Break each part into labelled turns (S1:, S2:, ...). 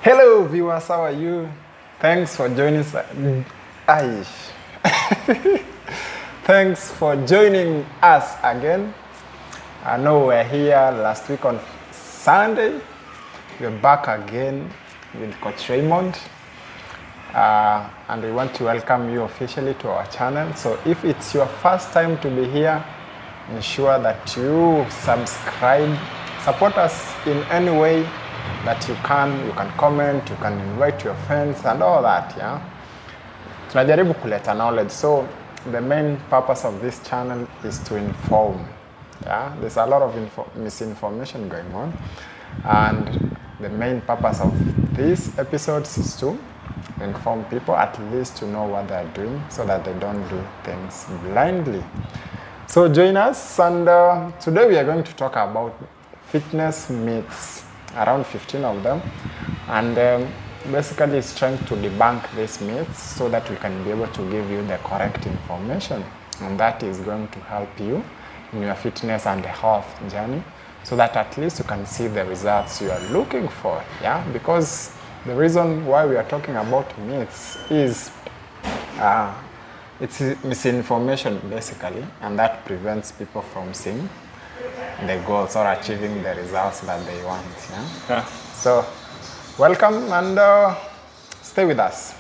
S1: Hello viewers, how are you? Thanks for joining Thanks for joining us again. I know we're here last week on Sunday. We're back again with Coach Raymond. And we want to welcome you officially to our channel. So if it's your first time to be here, ensure that you subscribe. Support us in any way that you can. You can comment, you can invite your friends and all that, yeah. Tunajaribu kuleta knowledge. So the main purpose of this channel is to inform. Yeah, there's a lot of misinformation going on, and the main purpose of these episodes is to inform people, at least to know what they're doing, so that they don't do things blindly. So join us, and today we are going to talk about fitness myths, around 15 of them, and basically it's trying to debunk these myths so that we can be able to give you the correct information, and that is going to help you in your fitness and health journey, so that at least you can see the results you are looking for. Yeah, because the reason why we are talking about myths is it's misinformation basically, and that prevents people from seeing the goals or achieving the results that they want. Yeah? So welcome and stay with us.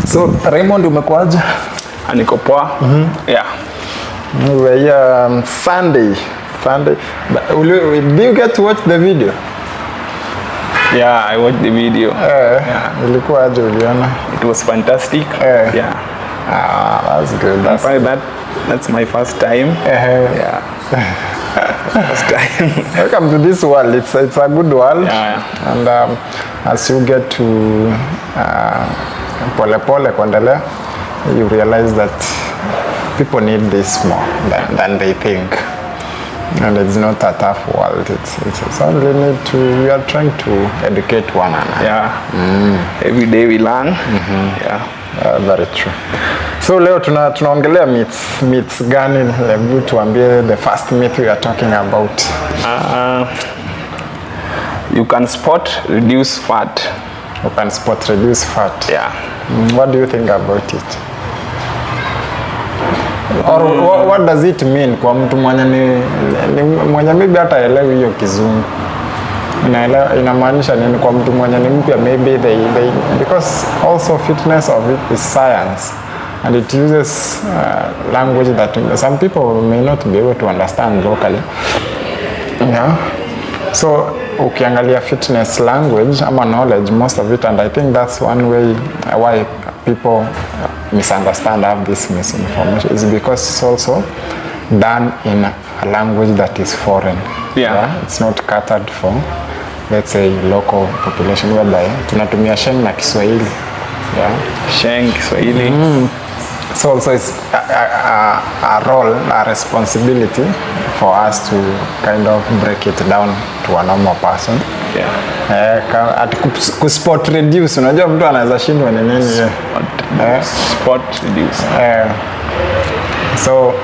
S1: So Raymond, umekuaje?
S2: Niko poa. Yeah.
S1: We're here Sunday. But did you get to watch the video?
S2: Yeah, I watched the video.
S1: Ilikuwaje uliona?
S2: It was fantastic. Yeah.
S1: That's good.
S2: That's my first time. Yeah. First time.
S1: Welcome to this world. It's a good world.
S2: Yeah.
S1: And as you get to pole kuendelea, you realize that people need this more than they think. And it's not a tough world. It's only need to, we are trying to educate one another.
S2: Yeah. Every day we learn. Yeah.
S1: Very true. So leo tunaongelea myths gani? Hebu tuambie the first myth we are talking about.
S2: You can spot reduce fat.
S1: You can spot reduce fat.
S2: Yeah.
S1: What do you think about it? Or what does it mean kwa mtu mwenye maybe hata elewi hiyo kizungu? Inamaanisha nini kwa mtu mwenye ni mpya? Maybe they because also fitness of it is science, and it uses language that some people may not be able to understand locally. Yeah. So ukiangalia fitness language ama knowledge, most of it, and I think that's one way why people misunderstand, have this misinformation, is because it's also done in a language that is foreign. Yeah. It's not catered for, let's say, local population, whereby tunatumia Sheng na Kiswahili. Yeah.
S2: Sheng, Kiswahili.
S1: So also it's a role, a responsibility for us to kind of break it down to a normal person.
S2: Yeah.
S1: Kuspot reduce, unajua mtu anaweza shindwa ni nini?
S2: Spot reduce.
S1: So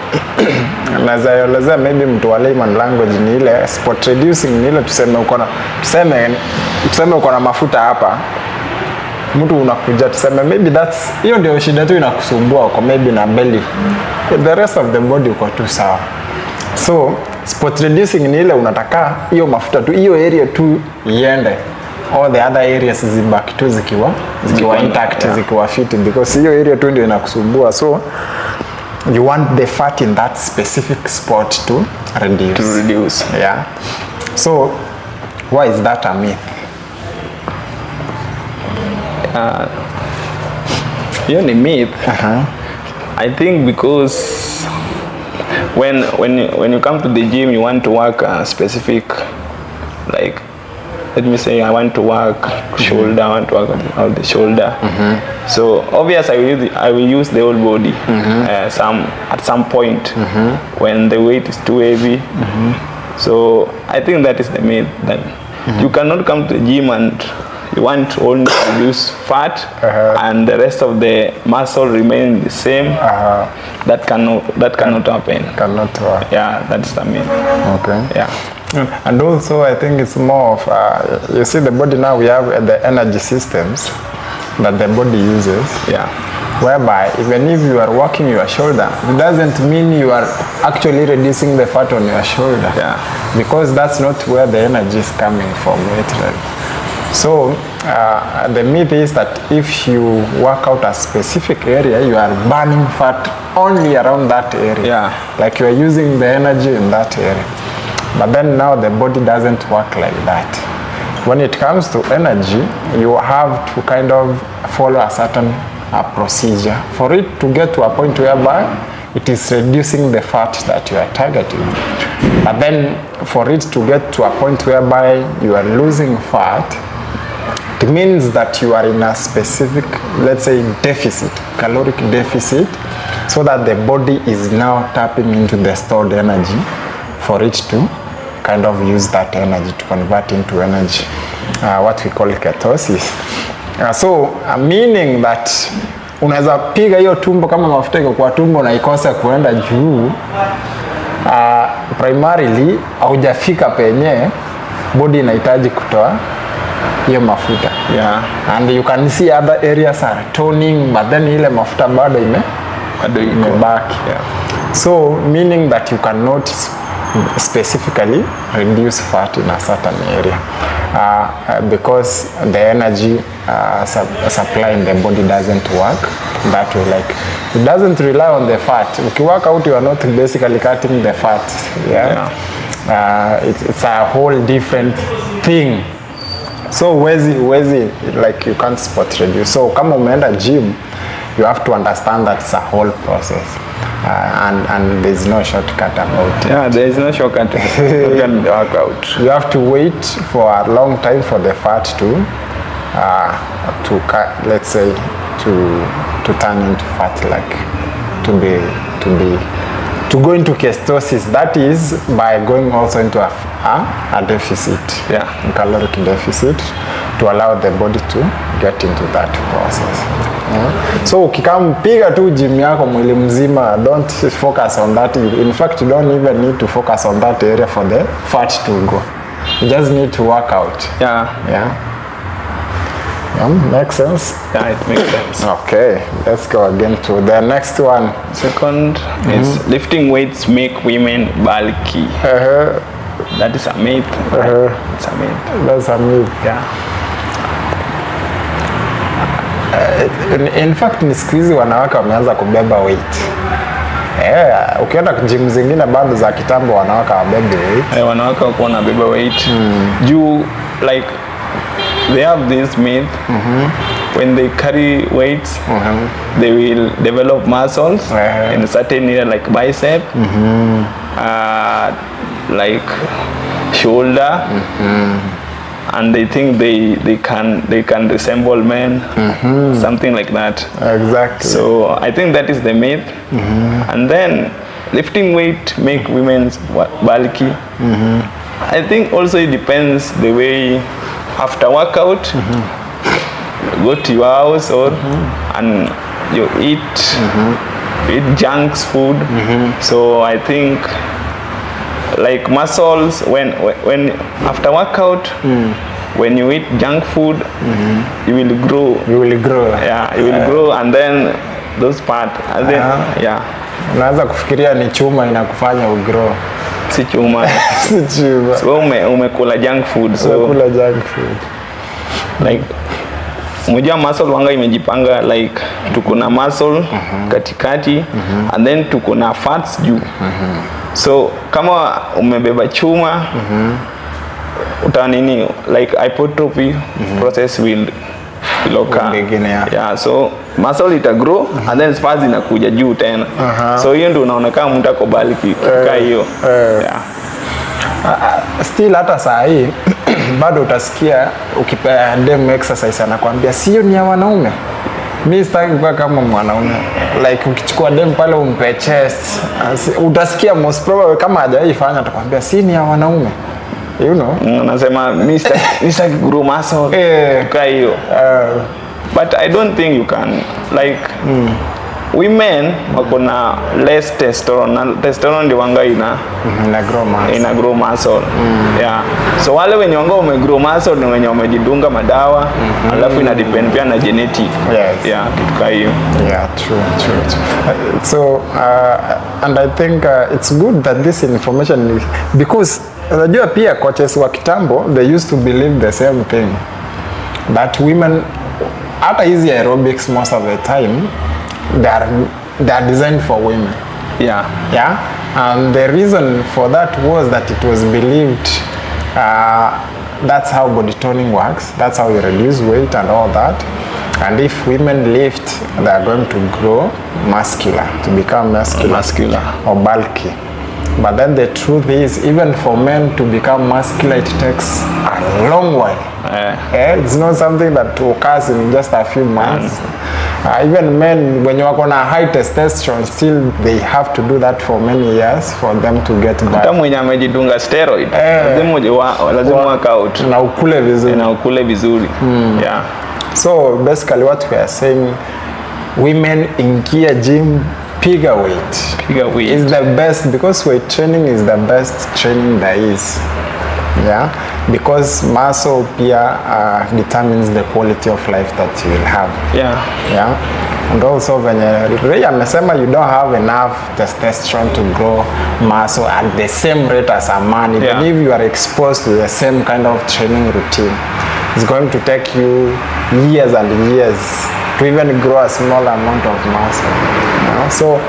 S1: naweza elezea maybe mtu wa layman language ni ile spot reducing, ni ile tuseme uko na mafuta hapa, mtu unakuja tuseme maybe that's hiyo ndio shida tu inakusumbua, uko maybe na belly, the rest of the body uko tu sawa. So spot reducing ni ile unataka hiyo mafuta tu, hiyo area tu iende, all the other areas zibaki tu zikiwa intact, zikiwa fit, because hiyo area tu ndio inakusumbua. So you want the fat in that specific spot to reduce. Yeah. So why is that a myth?
S2: Hiyo ni myth. I think because when you come to the gym, you want to work a specific, like, let me say I want to work shoulder, I want to work out the shoulder. So obviously I will use the whole body at some point when the weight is too heavy. So I think that is the myth, that you cannot come to the gym and you want to only reduce fat and the rest of the muscle remain the same. That cannot happen.
S1: Cannot work.
S2: Yeah, that's the myth.
S1: Okay.
S2: Yeah.
S1: And also I think it's more of, you see the body now, we have the energy systems that the body uses.
S2: Yeah.
S1: Whereby even if you are working your shoulder, it doesn't mean you are actually reducing the fat on your shoulder.
S2: Yeah.
S1: Because that's not where the energy is coming from literally. So the myth is that if you work out a specific area, you are burning fat only around that area.
S2: Yeah.
S1: Like you are using the energy in that area. But then now the body doesn't work like that. When it comes to energy, you have to kind of follow a certain procedure for it to get to a point whereby it is reducing the fat that you are targeting. But then for it to get to a point whereby you are losing fat, it means that you are in a specific, let's say, deficit, caloric deficit, so that the body is now tapping into the stored energy for it to kind of use that energy to convert into energy, what we call ketosis. Meaning that unaweza piga hiyo tumbo kama mafuta iko kwa tumbo na ikosa kuenda juu, primarily haujafika penye body inahitaji kutoa hiyo mafuta.
S2: Yeah.
S1: And you can see other areas are toning, but then ile mafuta bado imebaki.
S2: Yeah.
S1: So meaning that you cannot specifically reduce fat in a certain area because the energy supply in the body doesn't work that way. Like it doesn't rely on the fat. If you work out, you are not basically cutting the fat. Yeah. It's a whole different thing. So wezi like you can't spot reduce. So kama umeenda gym, you have to understand that it's a whole process. And there's no shortcut about it.
S2: Yeah, there is no shortcut. You can work out.
S1: You have to wait for a long time for the fat to let's say to turn into fat, like to go into ketosis. That is by going also into a deficit, a caloric deficit, to allow the body to get into that process. So ukikampiga tu gym yako mwili mzima, don't focus on that. In fact, you don't even need to focus on that area for the fat to go. You just need to work out.
S2: Yeah.
S1: Makes sense?
S2: Yeah, it makes sense.
S1: Okay, let's go again to the next one.
S2: Second is lifting weights make women bulky. That is a myth. It's a myth.
S1: That's a myth.
S2: Yeah.
S1: In fact, ni siku hizi wanawake wameanza kubeba weight. Ukienda gym zingine bado za kitambo wanawake wabebe weight.
S2: Wanawake wako wanabeba weight. Juu like they have this myth. When they carry weights, they will develop muscles in a certain area like bicep, like shoulder, and they think they can resemble men, something like that.
S1: Exactly.
S2: So I think that is the myth. And then lifting weight make women bulky. I think also it depends the way after workout, go to your house and you eat junks food. So I think like muscles when after workout, when you eat junk food, you will grow. Yeah, you will grow, and then those part and then
S1: unaweza kufikiria ni chuma inakufanya ugrow.
S2: Si chuma.
S1: Si chuma.
S2: So umekula junk food. So
S1: umekula junk food.
S2: Like mmoja muscle wanga imejipanga, like tuko na muscle katikati and then tuko na fats juu. So kama umebeba chuma utanini like hypertrophy process will occur. Yeah, so muscle ita grow and then fats inakuja juu tena. So hiyo ndio unaonekana mtu ako bulky kwa hiyo.
S1: Still hata saa hii bado utasikia ukipea dem exercise anakuambia sio ni ya wanaume. Mimi sitaki kuwa kama mwanaume. Like ukichukua dem pale umpe chest, utasikia most probably kama hajaifanya atakwambia si ni ya wanaume. You know?
S2: Unasema mimi sitaki grow muscle kwa hiyo. But I don't think you can like women wako na less testosterone. Testosterone ndio wanga ina grow muscle. Yeah. So wale wenye wanga grow muscle ni wenye wamejidunga madawa, alafu ina depend pia na genetic.
S1: Yes.
S2: Yeah, kitu kama hiyo.
S1: Yeah, true. So and I think it's good that this information, because unajua pia coaches wa kitambo, they used to believe the same thing, that women hata hizi aerobics most of the time they are designed for women.
S2: Yeah.
S1: And the reason for that was that it was believed that's how body toning works, that's how you reduce weight and all that. And if women lift, they are going to grow muscular, to become muscular or bulky. But then the truth is, even for men to become muscular, it takes a long while. It's not something that occurs in just a few months. Even men, when you are on a high testosterone, still they have to do that for many years for them to get back.
S2: Hata mwenye amejidunga steroid, lazima work out.
S1: Na ukule vizuri.
S2: Yeah.
S1: So basically what we are saying, women ingia gym, piga weight is the best, because weight training is the best training there is. Yeah, because muscle pia determines the quality of life that you will have. Yeah. And also when Ray amesema you don't have enough testosterone to grow muscle at the same rate as a man, even if you are exposed to the same kind of training routine, it's going to take you years and years to even grow a small amount of muscle. You know? So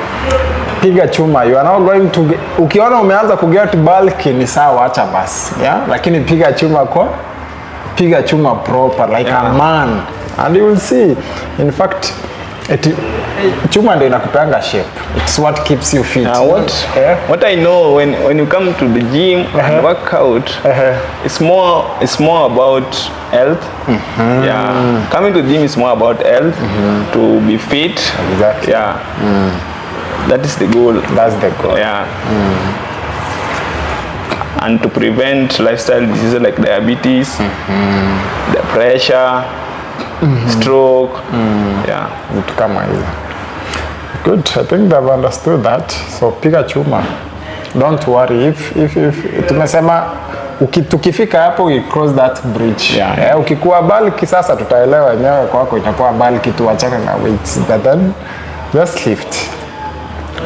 S1: piga chuma, you are not going to ukiona umeanza kuget bulky ni sawa, acha basi. Yeah, lakini piga chuma proper like a man, and you will see, in fact chuma ndio inakupeanga shape. It's what keeps you fit.
S2: What I know, when you come to the gym and work out, it's more about health. Yeah, coming to the gym is more about health, to be fit.
S1: Exactly.
S2: Yeah. That is the goal.
S1: That's the goal.
S2: Yeah. And to prevent lifestyle diseases like diabetes, the pressure, stroke. Yeah.
S1: Vitu kama hizo. Good. I think they've understood that. So piga chuma. Don't worry if tumesema tukifika hapo we cross that bridge. Ukikuwa bulky sasa tutaelewa wenyewe kwako itakuwa bulky, tuachane na weights. But then just lift.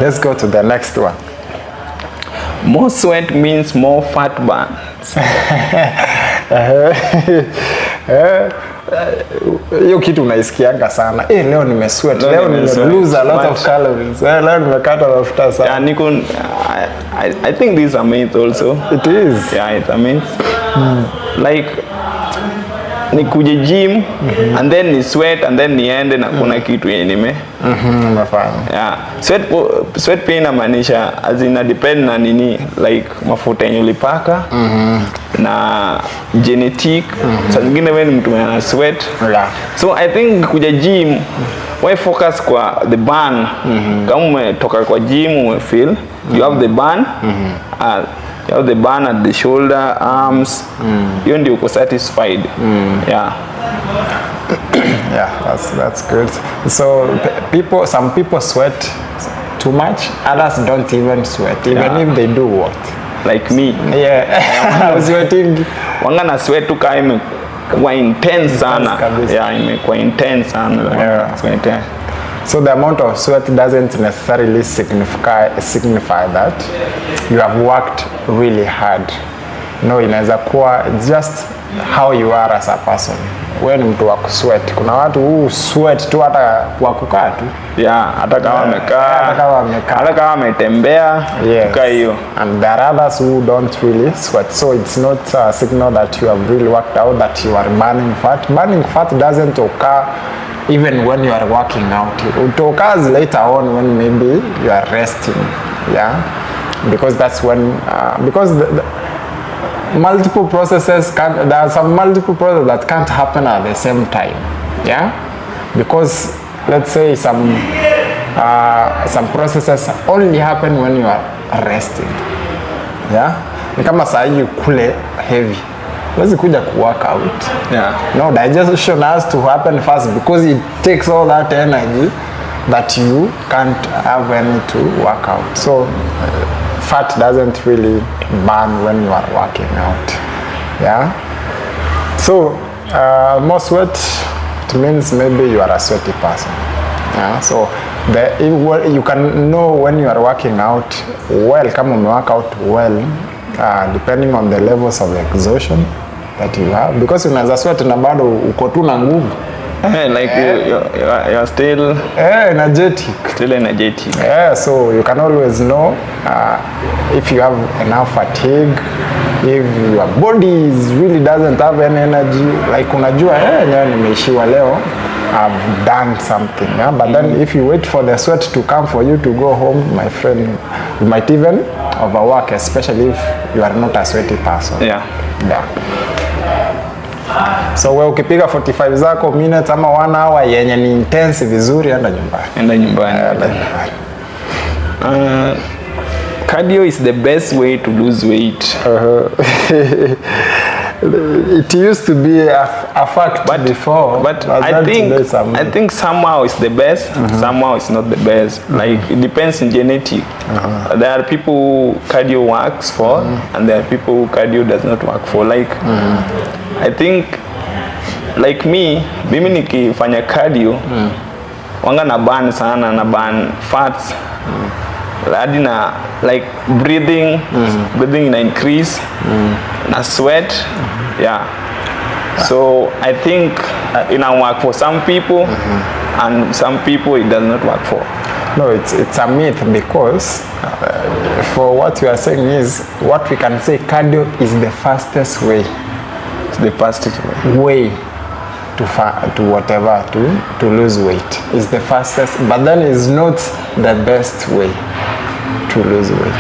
S1: Let's go to the next one.
S2: More sweat means more fat burn.
S1: Hiyo kitu unaisikianga sana. Leo nimesweat. Leo lose a lot of calories. Leo nimekata mafuta sana.
S2: Yeah, I think this is a myth also.
S1: It is.
S2: Yeah, it's a myth. Like nikuje gym and then ni sweat and then niende na kuna kitu yenye
S1: nimefanya.
S2: Yeah, sweat pia inamaanisha azina depend na nini, like mafuta yenye ulipaka na genetic. Saa zingine wewe ni mtu mwenye sweat. So I think kuja gym why focus kwa the burn. Kama umetoka kwa gym feel you have the burn. You have the burn at the shoulder, arms. You ndio uko satisfied. Yeah.
S1: Yeah, that's good. So some people sweat too much, others don't even sweat, even if they do what?
S2: Like me.
S1: Yeah. I was sweating.
S2: Wanga na sweat tu kama imekuwa intense sana. Yeah, imekuwa intense sana.
S1: So the amount of sweat doesn't necessarily signify that you have worked really hard. No, inaweza kuwa it's just how you are as a person. Wewe ni mtu wa kusweat. Kuna watu sweat tu hata kwa kukaa tu.
S2: Yeah, hata kama amekaa, hata kama ametembea, kukaa hiyo.
S1: And there are others who don't really sweat. So it's not a signal that you have really worked out, that you are burning fat. Burning fat doesn't occur even when you are working out. It occurs later on when maybe you are resting. Yeah, because that's when because the multiple processes there are some multiple processes that can't happen at the same time. Yeah, because let's say some processes only happen when you are resting. Yeah, ni kama saa hii kule heavy, huwezi kuja work out.
S2: Yeah.
S1: No, digestion has to happen first because it takes all that energy that you can't have any to work out. So fat doesn't really burn when you are working out. Yeah. So more sweat, it means maybe you are a sweaty person. Yeah. So you can know when you are working out well, kama work out well, depending on the levels of exhaustion that you have, because unaweza sweat na bado uko tu na nguvu.
S2: You're still
S1: energetic.
S2: Still energetic.
S1: Yeah, so you can always know if you have enough fatigue, if your body really doesn't have any energy, like unajua leo nimeishiwa leo, I've done something. Yeah? But then if you wait for the sweat to come for you to go home, my friend, you might even overwork, especially if you are not a sweaty person.
S2: Yeah.
S1: So wewe ukipiga 45 zako minutes ama 1 hour yenye ni intense vizuri, enda nyumbani.
S2: Cardio is the best way to lose weight.
S1: It used to be a fact before,
S2: but I think somehow it's the best, somehow it's not the best. Like it depends on genetic. There are people who cardio works for, and there are people who cardio does not work for. Like I think, like mimi nikifanya cardio, wanga na burn sana, na burn fats. Hadi na like breathing ina increase, na sweat. Yeah. So I think it work for some people, and some people it does not work for.
S1: No, it's a myth, because for what you are saying is, what we can say, cardio is the fastest way.
S2: It's the fastest way
S1: to whatever, to lose weight. It's the fastest, but then it's not the best way to lose weight.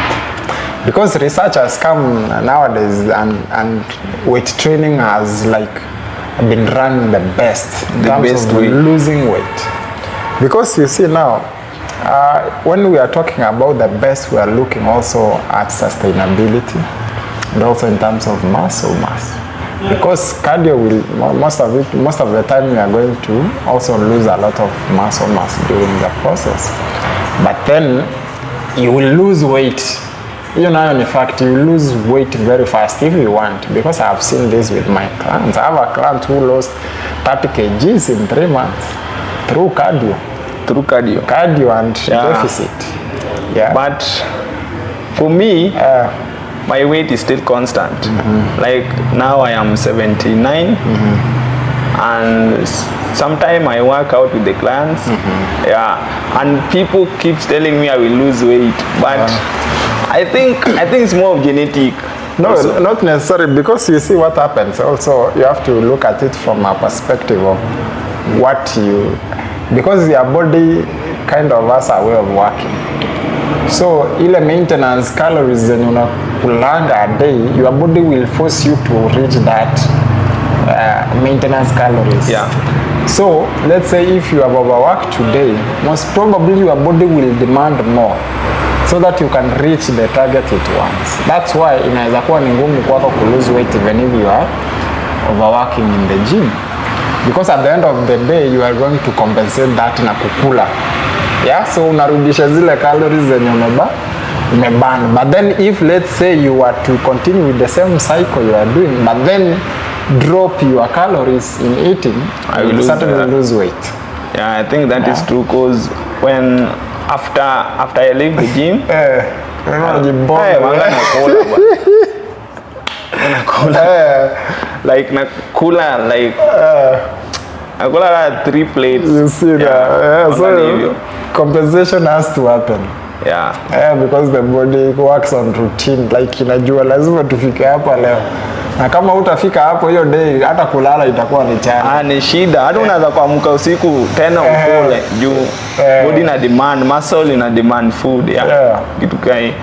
S1: Because research has come nowadays, and weight training has like been run the best in terms of losing weight. Because you see now, when we are talking about the best, we are looking also at sustainability, and also in terms of muscle mass. Because cardio will, most of the time, we are going to also lose a lot of muscle mass during the process. But then you will lose weight. You know, in fact, you lose weight very fast if you want, because I have seen this with my clients. I have a client who lost 30 kgs in 3 months through cardio. Cardio and deficit. Yeah.
S2: But for me, my weight is still constant. Like now I am 79, and sometimes I work out with the clients. Yeah, and people keep telling me I will lose weight, but I think it's more of genetic.
S1: No,
S2: also.
S1: Not necessarily, because you see what happens. Also, you have to look at it from a perspective of because your body kind of has a way of working. So, ile maintenance calories zenye unakulanga a day, your body will force you to reach that maintenance calories.
S2: Yeah.
S1: So, let's say if you have overworked today, most probably your body will demand more, so that you can reach the target it wants. That's why inaweza kuwa ni ngumu kwako ku lose weight even if you are overworking in the gym, because at the end of the day you are going to compensate that na kukula. Yeah, so unarudisha zile calories zenye umeban. But then if let's say you were to continue with the same cycle you are doing, but then drop your calories in eating, you will certainly lose weight.
S2: Yeah, I think that is true, because when after I leave the gym, nakula 3 plates.
S1: You see that? So compensation has to happen.
S2: Yeah.
S1: Because the body works on routine. Like inajua lazima tufike hapa leo. Na kama utafika hapo hiyo day, hata kulala itakuwa ni chana.
S2: Ni shida. Hata unaweza kuamka usiku tena ukule juu body na demand, muscle ina demand food. Yeah. Kitu kai.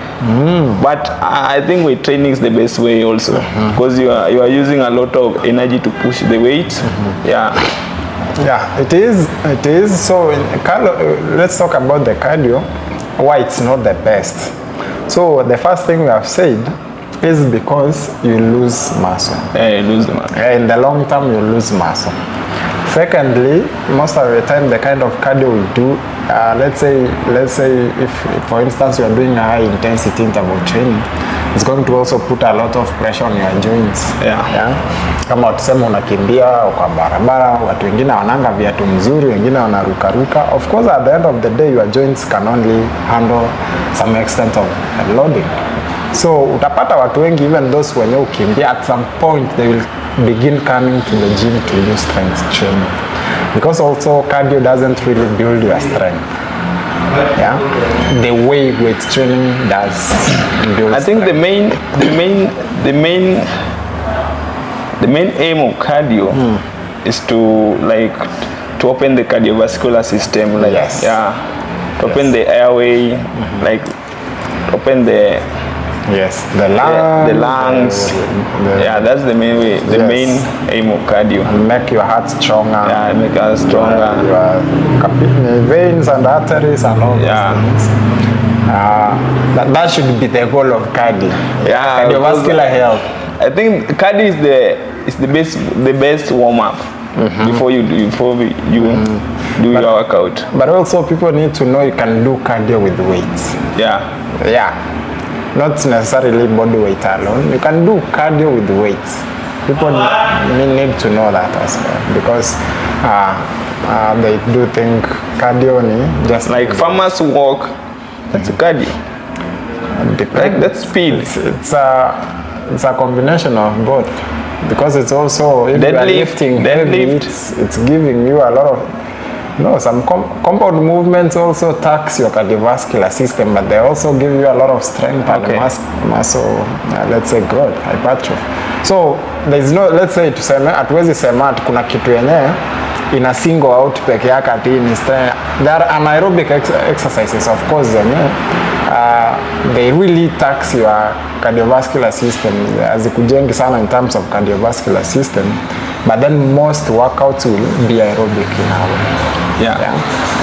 S2: But I think weight training is the best way also, because you are using a lot of energy to push the weight. Yeah.
S1: Yeah, it is. So let's talk about the cardio. Why it's not the best. So the first thing we have said is because you lose muscle.
S2: Yeah, you lose the muscle.
S1: In the long term, you lose muscle. Secondly, most of the time, the kind of cardio we do let's say if for instance you are doing a high intensity interval training, it's going to also put a lot of pressure on your joints. Yeah. Kama tuseme unakimbia kwa barabara, watu wengine wananga viatu mzuri, wengine wanarukaruka. Of course at the end of the day your joints can only handle some extent of loading. So utapata watu wengi, even those wenye ukimbia, at some point they will begin coming to the gym to do strength training, because also cardio doesn't really build your strength. Yeah, the way weight training does build. I
S2: think the main aim of cardio is to open the cardiovascular system, like
S1: yes.
S2: Yeah, to open the airway, like open the
S1: the lungs.
S2: Yeah, that's the main way, the main aim of cardio.
S1: And make your heart stronger.
S2: Yeah, make your heart stronger.
S1: Your veins and arteries and all those things. That should be the goal of cardio.
S2: Yeah,
S1: cardiovascular health.
S2: I think cardio is the best warm up before you do your workout.
S1: But also people need to know you can do cardio with weights.
S2: Yeah.
S1: Not necessarily body weight alone. You can do cardio with weights. People need to know that as well, because they do think cardio ni just
S2: like farmers walk. That's cardio. Like that's speed.
S1: It's a combination of both, because it's also if you are lifting heavy, it's giving you a lot of some compound movements also tax your cardiovascular system, but they also give you a lot of strength and muscle, let's say growth, hypertrophy. So there's no, let's say tuseme hatuwezi sema kuna kitu yenye ina single out peke yake ati ni strength. There are anaerobic exercises of course they really tax your cardiovascular system, hazikujengi sana in terms of cardiovascular system, but then most workouts will be aerobic in a way. Yeah.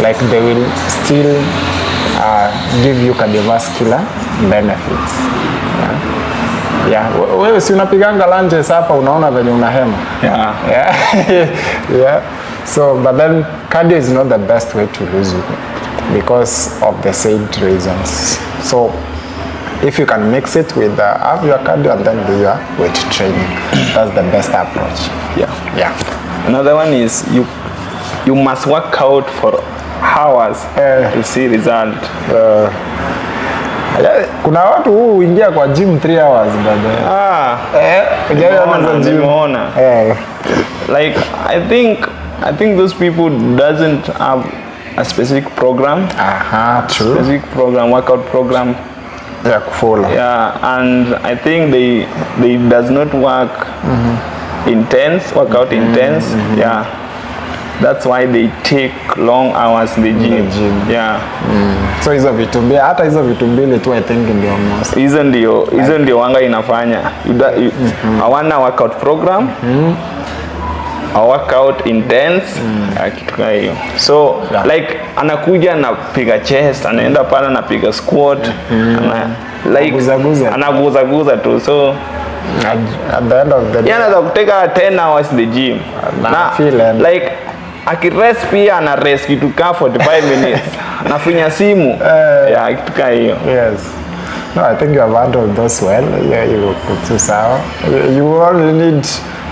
S1: Like they will still give you cardiovascular benefits. Wewe si unapiganga lunges hapa unaona venye unahema. Yeah. So but then cardio is not the best way to lose weight because of the said reasons. So if you can mix it with have your cardio and then do your weight training, that's the best approach. Yeah.
S2: Another one is you must work out for hours to see result.
S1: Kuna watu huingia kwa gym 3 hours
S2: nimeona. Like I think those people doesn't have a specific program.
S1: True.
S2: Specific program, workout program.
S1: Follow.
S2: And I think they does not work workout intense. That's why they take long hours in the gym.
S1: So hizo vitu mbili, hata hizo vitu mbili tu I think ndio most.
S2: Hizo ndio wanga inafanya. Hawana workout program. A workout intense, kitu kama hiyo. So like anakuja anapiga chest, anaenda pale anapiga squat, anaguza tu. So
S1: at the end of the day
S2: anaweza kuteka 10 hours in the gym. Like akirest pia ana rest kitu ka 45 minutes. Nafinya simu. Kitu kama hiyo.
S1: Yes. No, I think you have handled those well. You put sawa. You only need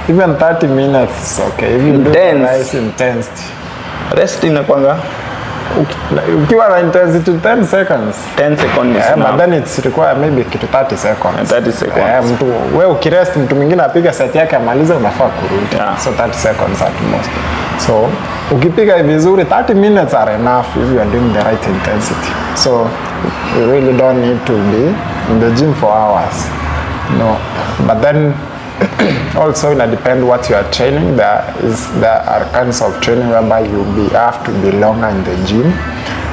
S1: even 30 minutes, okay. If you do nice intensity.
S2: Rest inakwanga
S1: ukiwa na intensity 10 seconds.
S2: 10 seconds.
S1: But then it's require maybe kitu 30 seconds.
S2: 30 seconds.
S1: Mtu wewe ukirest, mtu mwingine apiga set yake amaliza, unafaa kurudi. So 30 seconds at most. So ukipiga vizuri 30 minutes are enough if you are doing the right intensity. So you really don't need to be in the gym for hours. No. But then also it depends what you are training. There are kinds of training whereby you have to be longer in the gym,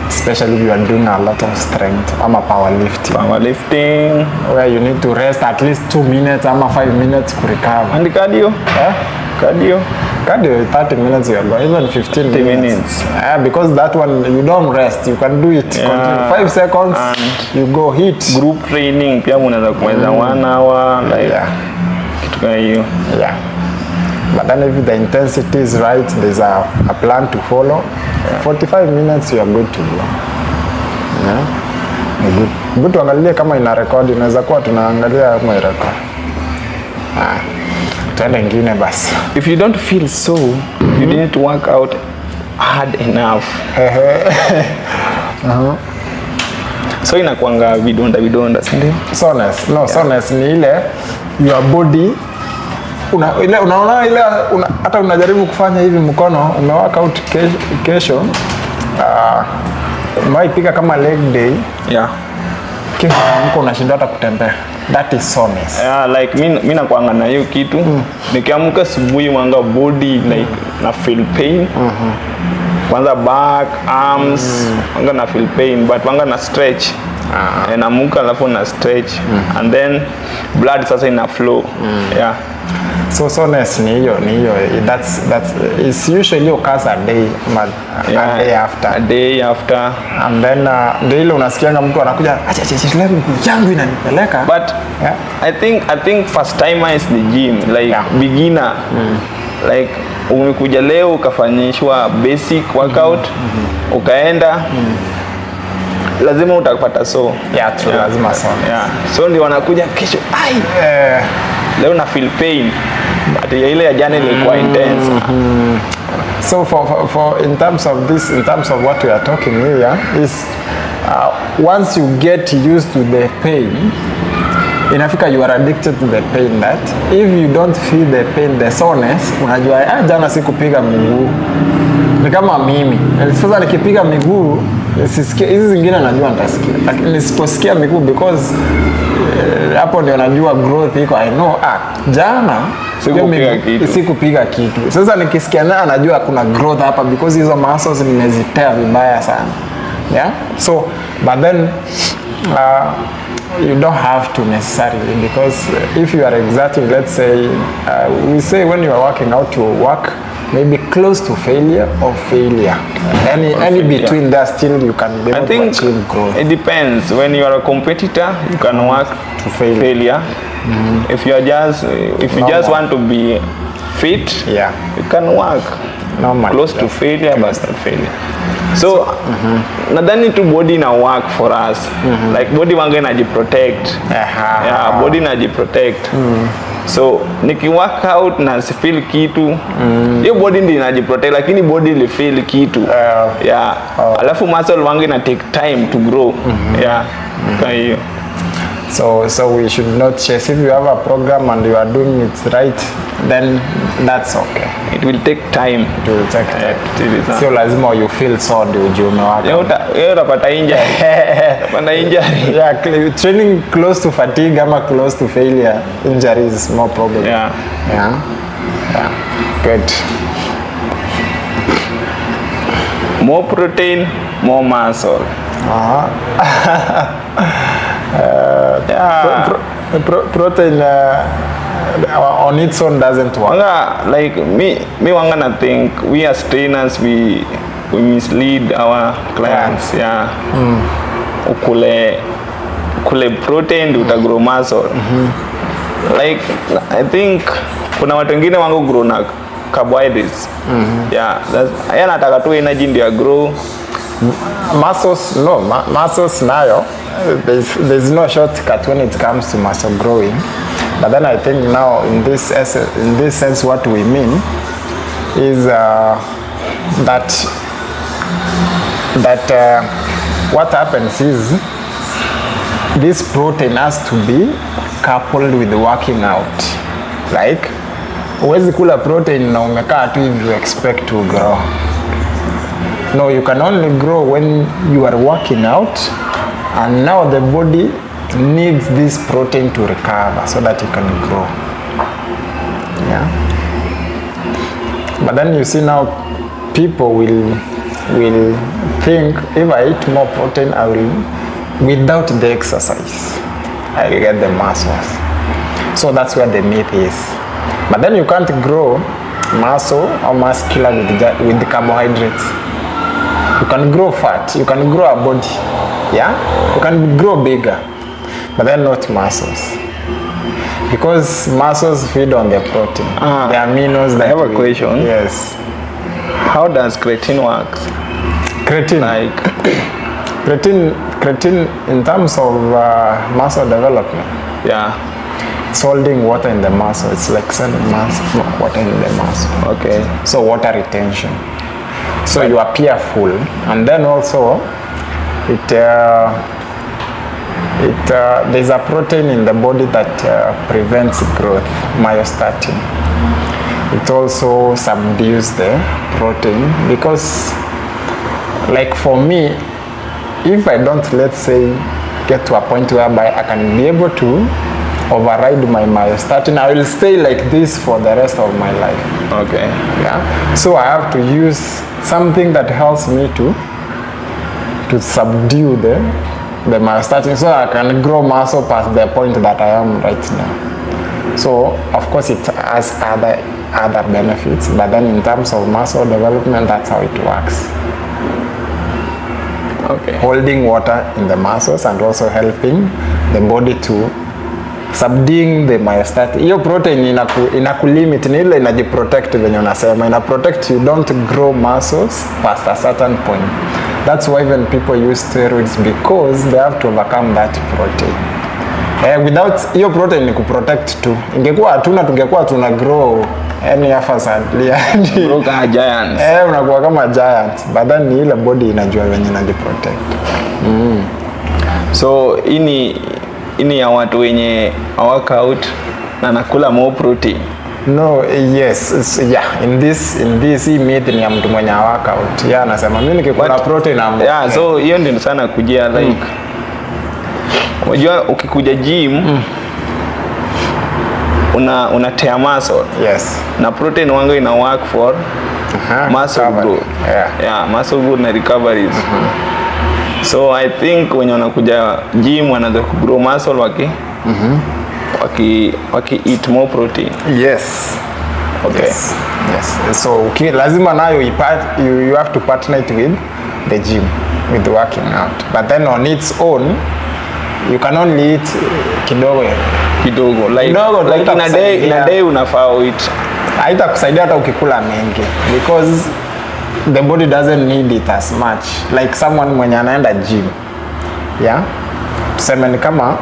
S1: especially if you are doing a lot of strength. I'm a
S2: powerlifting
S1: where you need to rest at least 2 minutes, 5 minutes to recover.
S2: And cardio?
S1: Cardio 30 minutes, you are going, even 15 minutes. Because that one you don't rest, you can do it. 5 seconds and you go hit.
S2: Group training pia unaweza kumaliza 1 hour like kitu kama hiyo.
S1: But then if the intensity is right, there's a plan to follow. 45 minutes, you are good to go. Yeah. Good tuangalie kama ina record, inaweza kuwa tunaangalia kama ina record. Tuende ingine basi.
S2: If you don't feel so, you need to work out hard enough. So inakuanga vidonda, si ndio?
S1: Soreness. No, soreness ni ile your body unaona ile hata unajaribu kufanya hivi mkono, umework out kesho, umeipiga kama leg day.
S2: Yeah.
S1: Kesho mko unashinda hata kutembea. That is soreness.
S2: Yeah, like mimi nakuanga na hiyo kitu. Nikiamka asubuhi mwanga body like na feel pain. Kwanza back, arms, mwanga na feel pain, but mwanga na stretch. Naamka alafu na stretch and then blood sasa ina flow. Yeah.
S1: So soreness ni hiyo. That's it's usually occurs a day after. And then ile unasikianga mtu anakuja acha yangu inanipeleka.
S2: But yeah. I think first timer is the gym, like beginner. Like umekuja leo ukafanyishwa basic workout, ukaenda lazima utapata
S1: lazima so.
S2: Yeah. So ndio wanakuja kesho leo na feel pain. But ile ya jana ilikuwa intense.
S1: So for in terms of what we are talking here is once you get used to the pain, inafika you are addicted to the pain, that if you don't feel the pain, the soreness, unajua jana sikupiga miguu. Ni kama mimi. Sasa nikipiga miguu, sisikia hizi zingine najua nitasikia. Lakini nisiposikia miguu because hapo ndio najua growth iko. I know jana sikupiga kitu. Sasa nikisikia najua kuna growth hapa because hizo muscles nimezitea vibaya sana. Yeah? So but then you don't have to necessarily, because if you are exerting, let's say we say when you are working out, you work maybe close to failure or failure. Any between there still you can be able to achieve growth.
S2: It depends. When you are a competitor, you can work to failure. If you just want to be fit, you can work close to failure, but not failure. So nadhani tu body na work for us. Like body wanga inajiprotect. Body inajiprotect. So niki work out na feel kitu, hiyo body ndio inajiprotect, lakini body ile feel kitu. Alafu muscle wanga ina take time to grow. Kwa hiyo.
S1: So we should not chase. If you have a program and you are doing it right, then that's okay.
S2: It will take time.
S1: It will take time. So lazima you feel so ndio ujume wako.
S2: Utapata injury. Utapata injury.
S1: Yeah, training close to fatigue ama close to failure, injury is more probable.
S2: Yeah.
S1: Good.
S2: More protein, more muscle.
S1: Protein on its own doesn't work.
S2: Like me wanga think we as trainers we mislead our clients. Ukule protein uta grow muscle. Like I think kuna watu wengine wango grow na carbohydrates. Anataka tu energy ndio grow.
S1: Muscles nayo, there's no shortcut when it comes to muscle growing. But then I think now in this sense what we mean is that what happens is this protein has to be coupled with working out. Like huwezi kula protein na umekaa tu hivi you expect to grow. No, you can only grow when you are working out, and now the body needs this protein to recover so that you can grow. But then you see now people will think if I eat more protein, I will, without the exercise, I will get the muscles. So that's where the myth is. But then you can't grow muscle or muscular with the carbohydrates. You can grow fat, you can grow a body, you can grow bigger, but then not muscles. Because muscles feed on the protein, the aminos that
S2: I have a question.
S1: Yes.
S2: How does creatine work?
S1: Creatine.
S2: Like
S1: creatine in terms of muscle development.
S2: Yeah.
S1: It's holding water in the muscle. It's like sending water in the muscle.
S2: Okay.
S1: So water retention. So you appear full, and then also there's a protein in the body that prevents growth, myostatin. It also subdues the protein because, like for me, if I don't, let's say, get to a point whereby I can be able to override my myostatin, I will stay like this for the rest of my life.
S2: Okay.
S1: Yeah. So I have to use something that helps me to subdue the myostatin, so I can grow muscle past the point that I am right now. So of course it has other benefits, but then in terms of muscle development, that's how it works.
S2: Okay.
S1: Holding water in the muscles and also helping the body to subduing the myostatin. Hiyo protein inakulimit, ni ile inajiprotect venye unasema, inaprotect you don't grow muscles past a certain point. That's why when people use steroids, because they have to overcome that protein. Without hiyo protein ni kuprotect tu. Ingekuwa hatuna, tungekuwa tuna grow any effortlessly.
S2: Grow kama giants.
S1: Unakuwa kama giants, but then ni ile body inajua venye inajiprotect.
S2: So ini ya watu wenye workout na nakula more protein.
S1: No, yes, yeah. In this hii myth ni ya mtu mwenye workout. Yeah, anasema mimi nikikula protein na
S2: yeah, so hiyo ndio sana kujia like unajua ukikuja gym unatea muscle.
S1: Yes.
S2: Na protein wangu ina work for muscle growth. Yeah, muscle growth na recoveries. So I think when wanakuja gym wanaanza kugrow muscle waki eat more protein.
S1: Yes.
S2: Okay.
S1: Yes. So lazima nayo you have to partner it with the gym, with working out. But then on its own you can only eat kidogo.
S2: Like in a day unafaa eat.
S1: Haitakusaidia hata ukikula mengi because the body doesn't need it as much like someone mwenye anaenda gym. Yeah. Tuseme ni kama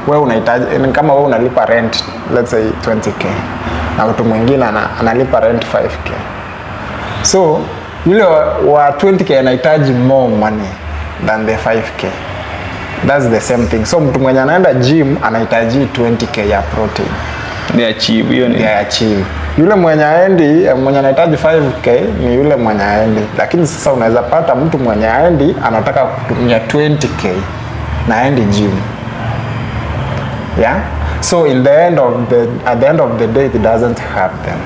S1: wewe unahitaji, ni kama wewe unalipa rent let's say 20k na mtu mwingine analipa rent 5k. So yule wa 20k anahitaji more money than the 5k. That's the same thing. So mtu mwenye anaenda gym anahitaji 20k ya protein.
S2: They achieve hiyo ni.
S1: They achieve. Yule mwenye anahitaji 5k ni yule mwenye aendi. Lakini sasa unaweza pata mtu mwenye aendi anataka kutumia 20k na aendi gym. Yeah. So at the end of the day it doesn't help them.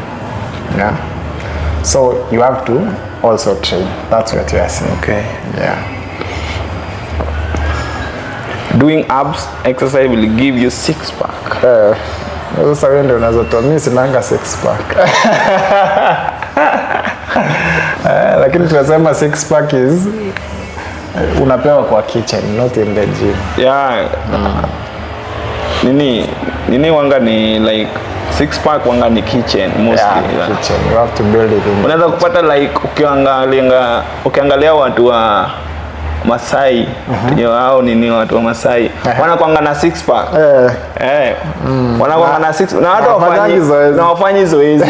S1: Yeah. So you have to also train. That's what you are saying.
S2: Okay.
S1: Yeah.
S2: Doing abs exercise will give you six pack.
S1: Sasa wewe ndio unaweza toa, mimi sinanga six pack. Lakini tunasema six pack is unapewa kwa kitchen, not in the gym.
S2: Yeah. Nini wanga ni like six pack wanga ni kitchen mostly.
S1: Yeah, kitchen. You have to build it in.
S2: Unaweza kupata like ukiangalia watu wa Masai, hao nini watu wa Masai wanakuanga na six pack. Wanakuanga na six na watu wafanyi zoezi.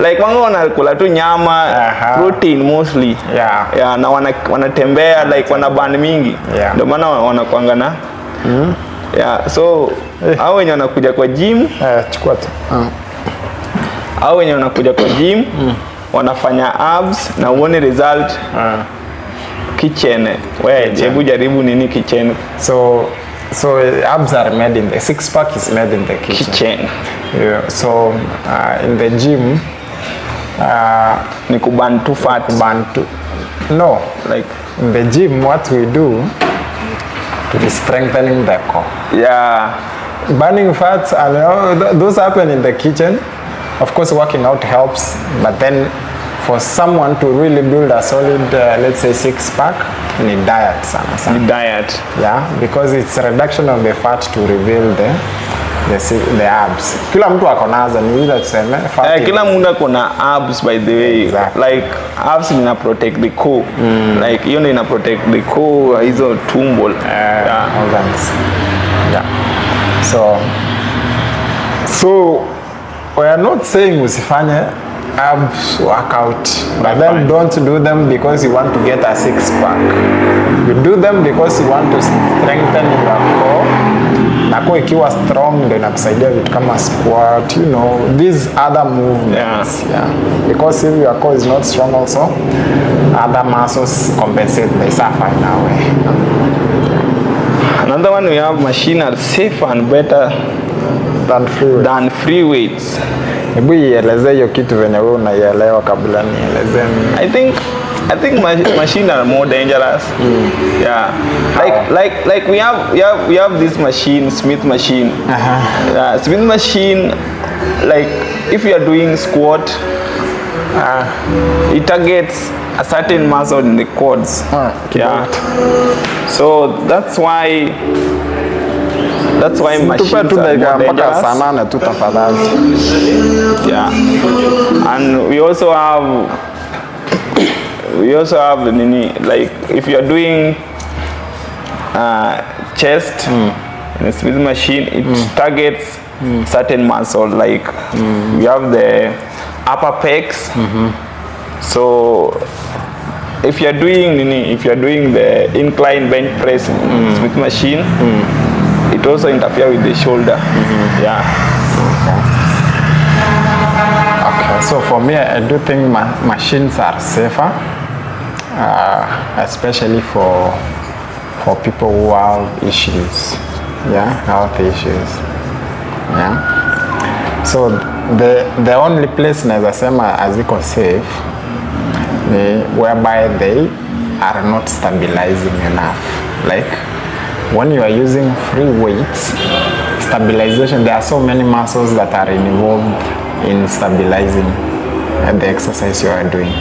S2: Like wanga wanakula tu nyama, protein mostly. Yeah, na wanatembea like wana burn mingi. Ndio maana wanakuanga na yeah, so hao wenye wanakuja kwa gym,
S1: chukua tu.
S2: Hao wenye wanakuja kwa gym wanafanya abs na uone result. Kitchen. Hebu jaribu nini kitchen.
S1: So abs are made in the six pack is made in the kitchen. Yeah. So in the gym
S2: ni kuburn too fat.
S1: No, like in the gym what we do to be strengthening the core.
S2: Yeah.
S1: Burning fats and those happen in the kitchen. Of course working out helps, but then for someone to really build a solid let's say six pack, you need diet sana.
S2: Diet.
S1: Yeah, because it's a reduction of the fat to reveal the abs. Kila mtu ako nazo, ni vile tuseme
S2: kila mtu ako na abs by the way.
S1: Exactly.
S2: Like abs ina protect the core. Like hiyo ndio ina protect the core, hizo tumbo.
S1: Organs. Yeah. So we are not saying usifanye abs workout, but then don't do them because you want to get a six pack. You do them because you want to strengthen your core. Na core ikiwa strong ndio inakusaidia vitu kama squat, you know, these other movements. Yeah. Because if your core is not strong also, other muscles compensate, they suffer in a way.
S2: Another one, we have machine are safer and better than free weights.
S1: Hebu ieleze hiyo kitu venye wewe unaielewa kabla nieleze.
S2: I think machines are more dangerous. Yeah. Like we have this machine, Smith machine. Smith machine, like if you are doing squat, it targets a certain muscle in the quads. Yeah. So that's why machines are more dangerous. Yeah. And we also have like if you are doing chest in a Smith machine, it targets certain muscle. Like we have the upper pecs. So if you are doing the incline bench press in Smith machine, it also interferes with the shoulder. Yeah.
S1: Okay, so for me, I do think machines are safer, especially for people who have issues, health issues. Yeah. So the only place naweza sema haziko safe ni whereby they are not stabilizing enough. Like when you are using free weights, stabilization, there are so many muscles that are involved in stabilizing the exercise you are doing.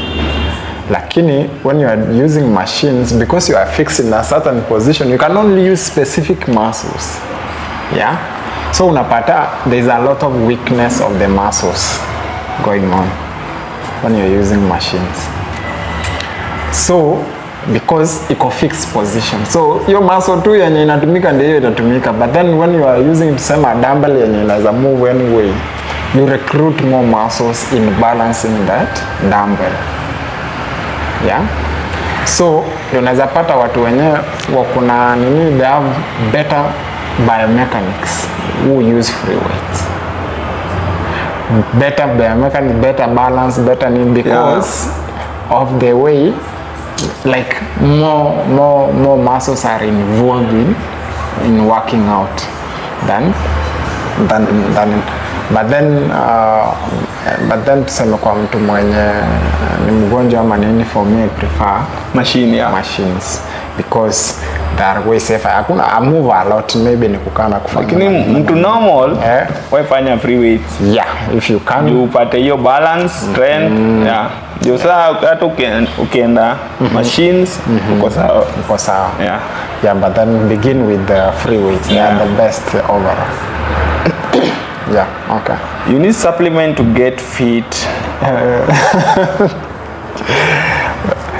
S1: Lakini when you are using machines, because you are fixed in a certain position, you can only use specific muscles. Yeah. So unapata there is a lot of weakness of the muscles going on when you are using machines. So because iko fixed position, so your muscle tu yenye inatumika ndio itatumika, but then when you are using tusema dumbbell yenye inaweza move anyway, you recruit more muscles in balancing that dumbbell. Yeah. So unaweza pata watu wenyewe wakuna nini, they have better biomechanics who use free weights, better biomechanics, better balance, better nini, because of the way like more muscles are involved in working out than but then tuseme kwa mtu mwenye ni mgonjwa ama nini, for me I prefer machines because they are way safer. Hakuna I move a lot, maybe ni kukaa na kufanya.
S2: Lakini mtu normal wewe fanya free weights.
S1: Yeah, if you can
S2: upate hiyo balance, strength. Yeah. Ndio saa hata ukienda machines uko sawa.
S1: Yeah, but then begin with the free weights. They are the best overall. Yeah, okay.
S2: You need supplement to get fit.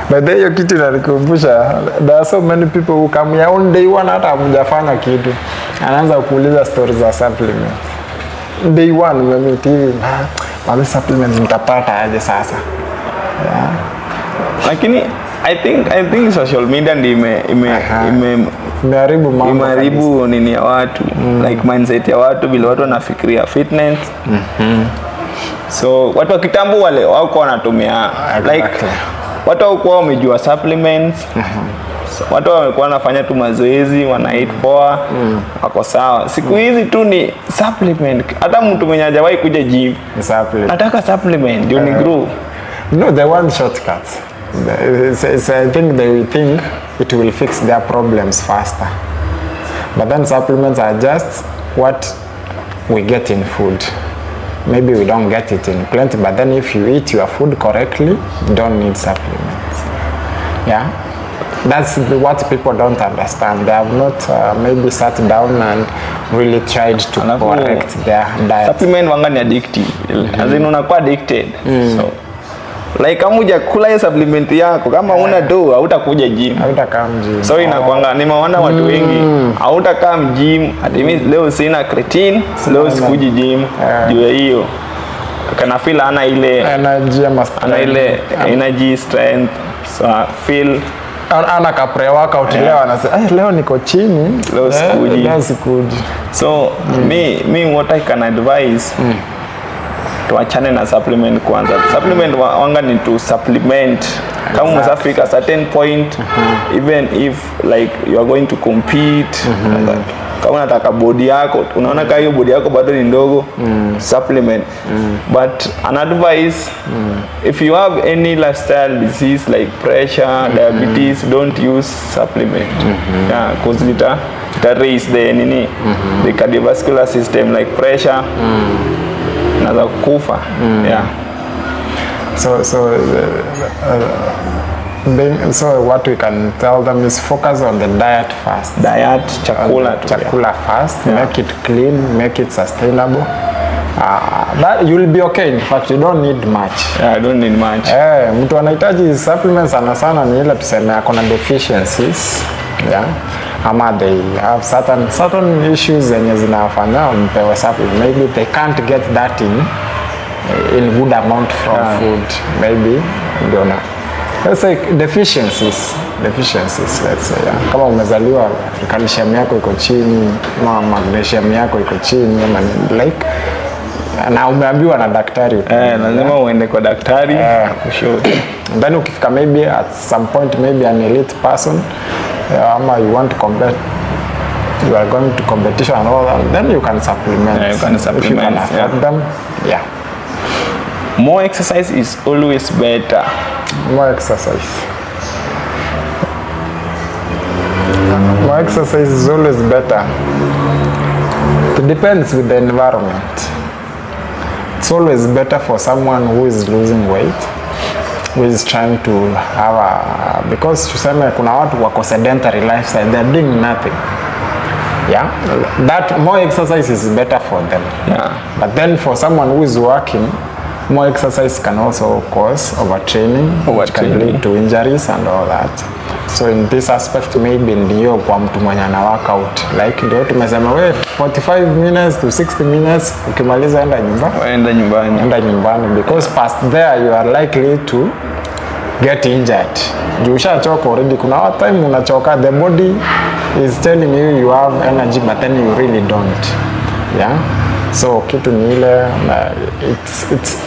S1: But then hiyo kitu inanikumbusha, there are so many people who come here on day one hata hamjafanya kitu, anaanza kuuliza stories za supplements. Day one umemit hivi, wale supplements mtapata aje sasa? Yeah.
S2: Lakini I think social media ndio imeharibu nini ya watu, like mindset ya watu, vile watu wanafikiria fitness. So watu wa kitambo wale wako wanatumia like watu wako wamejua supplements. Watu wamekuwa wanafanya tu mazoezi, wana eat poa, wako sawa. Siku hizi tu ni supplement. Hata mtu mwenye hajawahi kuja gym nataka supplement ndio ni grow.
S1: No, they want shortcuts. I think they will think it will fix their problems faster. But then supplements are just what we get in food. Maybe we don't get it in plenty, but then if you eat your food correctly, you don't need supplements. Yeah. That's what people don't understand. They have not maybe sat down and really tried to correct their diet.
S2: Supplement wanga ni addictive. As in unakuwa addicted. So like kama hujakula hiyo supplement yako, kama una do hautakuja gym.
S1: Hautakaa gym.
S2: So inakuanga nimeona watu wengi hautakaa gym. Ati leo sina creatine, leo sikuji gym. Juu hiyo kana feel ana ile
S1: energy ama
S2: ana ile energy strength. So feel
S1: ana kapre workout leo anasema leo niko chini,
S2: leo
S1: sikuji.
S2: So me what I can advise tuachane na supplement kwanza. Supplement wanga ni to supplement. Kama umesafika certain point, even if like you are going to compete, kama unataka body yako, unaona kama hiyo body yako bado ni ndogo, supplement. But an advice, if you have any lifestyle disease like pressure, diabetes, don't use supplement. Yeah, because it raise the cardiovascular system, like pressure. Naza kufa. Yeah.
S1: So what we can tell them is focus on the diet first.
S2: Diet, chakula
S1: first. Yeah. Make it clean, make it sustainable. That you will be okay. In fact, you don't need much.
S2: Yeah, I don't need much.
S1: Mtu anahitaji supplements sana ni ile tuseme akona deficiencies. Yeah. Ama they have certain issues zenye zinafanya mpewe supplement. Maybe they can't get that in good amount from food. Maybe ndio na. Let's say deficiencies, let's say. Yeah. Kama umezaliwa calcium yako iko chini, magnesium yako iko chini, like na umeambiwa na daktari.
S2: Lazima uende kwa daktari.
S1: Then ukifika maybe at some point maybe an elite person, ama you want to compete, you are going to competition and all that, then you can supplement.
S2: You can supplement. If you can
S1: afford them,
S2: More exercise is always better.
S1: More exercise is always better. It depends with the environment. It's always better for someone who is losing weight, who is trying to have because tuseme kuna watu wako sedentary lifestyle, they're doing nothing. Yeah, that more exercise is better for them.
S2: Yeah.
S1: But then for someone who is working, more exercise can also cause overtraining, which can lead to injuries and all that. So in this aspect, maybe ndio kwa mtu mwenye ana workout, like ndio tumesema 45 minutes to 60 minutes, ukimaliza enda nyumbani, because past there you are likely to get injured. Juu ushachoka already. Kuna time unachoka, the body is telling you have energy but then you really don't. Yeah. So kitu ni ile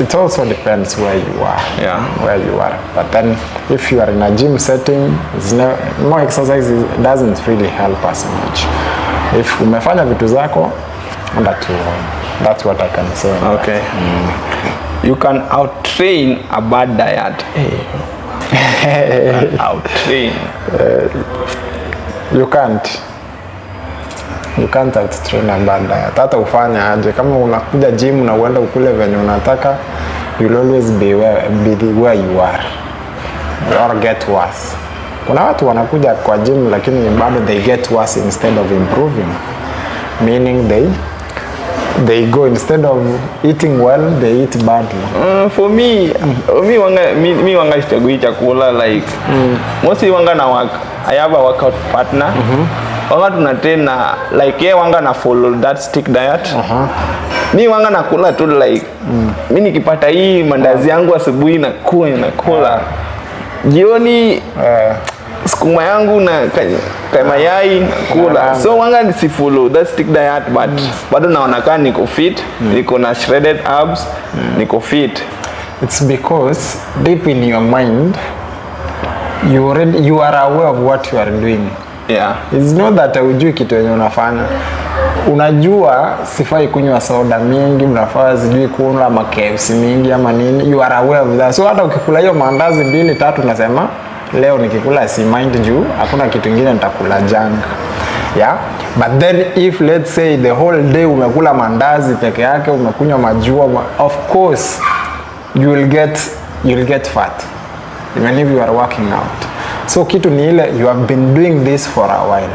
S1: it also depends where you are.
S2: Yeah.
S1: Where you are. But then if you are in a gym setting, more exercise doesn't really help us much. If umefanya vitu zako, that's what I can say.
S2: Okay. You can out-train a bad diet. Out-train.
S1: You can't out-train a bad diet. Hata ufanya aje. Kama unakuja gym na uenda ukule venye unataka, you'll always be where you are. Or get worse. Kuna watu wanakuja kwa gym lakini bado they get worse instead of improving. Meaning they go, instead of eating well, they eat badly.
S2: For me wanga sichagui chakula, like mostly wanga na work. I have a workout partner. Wanga tunatrain na like wanga na follow that strict diet. Mi wanga nakula tu like mi nikipata hii mandazi yangu asubuhi nakula. Jioni sukuma yangu na mayai kula. So wanga nisi follow that strict diet, but bado naonekana niko fit, niko na shredded abs, niko fit.
S1: It's because deep in your mind you are aware of what you are doing.
S2: Yeah.
S1: It's not that hujui kitu yenye unafanya. Unajua sifai kunywa soda mingi, unafaa sijui kula KFC mingi ama nini. You are aware of that. So hata ukikula hiyo mandazi 2-3 unasema leo nikikula si mind juu hakuna kitu kingine nitakula junk. Yeah. But then if let's say the whole day umekula mandazi peke yake, umekunywa maziwa, of course you'll get fat even if you are working out. So kitu ni ile, you have been doing this for a while.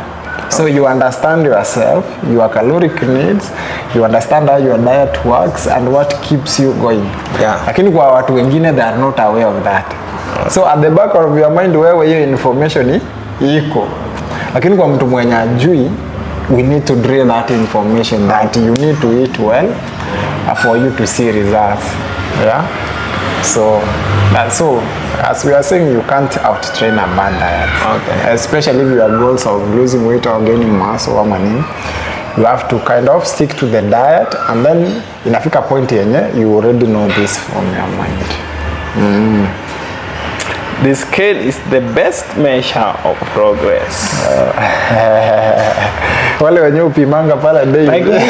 S1: So you understand yourself, your caloric needs, you understand how your diet works and what keeps you going.
S2: Yeah.
S1: Lakini kwa watu wengine, they are not aware of that. So at the back of your mind, wewe hiyo information iko. Lakini kwa mtu mwenye ajui, we need to drill that information that you need to eat well for you to see results. Yeah. So as we are saying, you can't out-train a bad diet.
S2: Okay.
S1: Especially if your goals of losing weight or gaining muscle or money, you have to kind of stick to the diet, and then inafika point yenye you already know this from your mind.
S2: The scale is the best measure of progress.
S1: Wale wenye upimanga pala daily.
S2: Like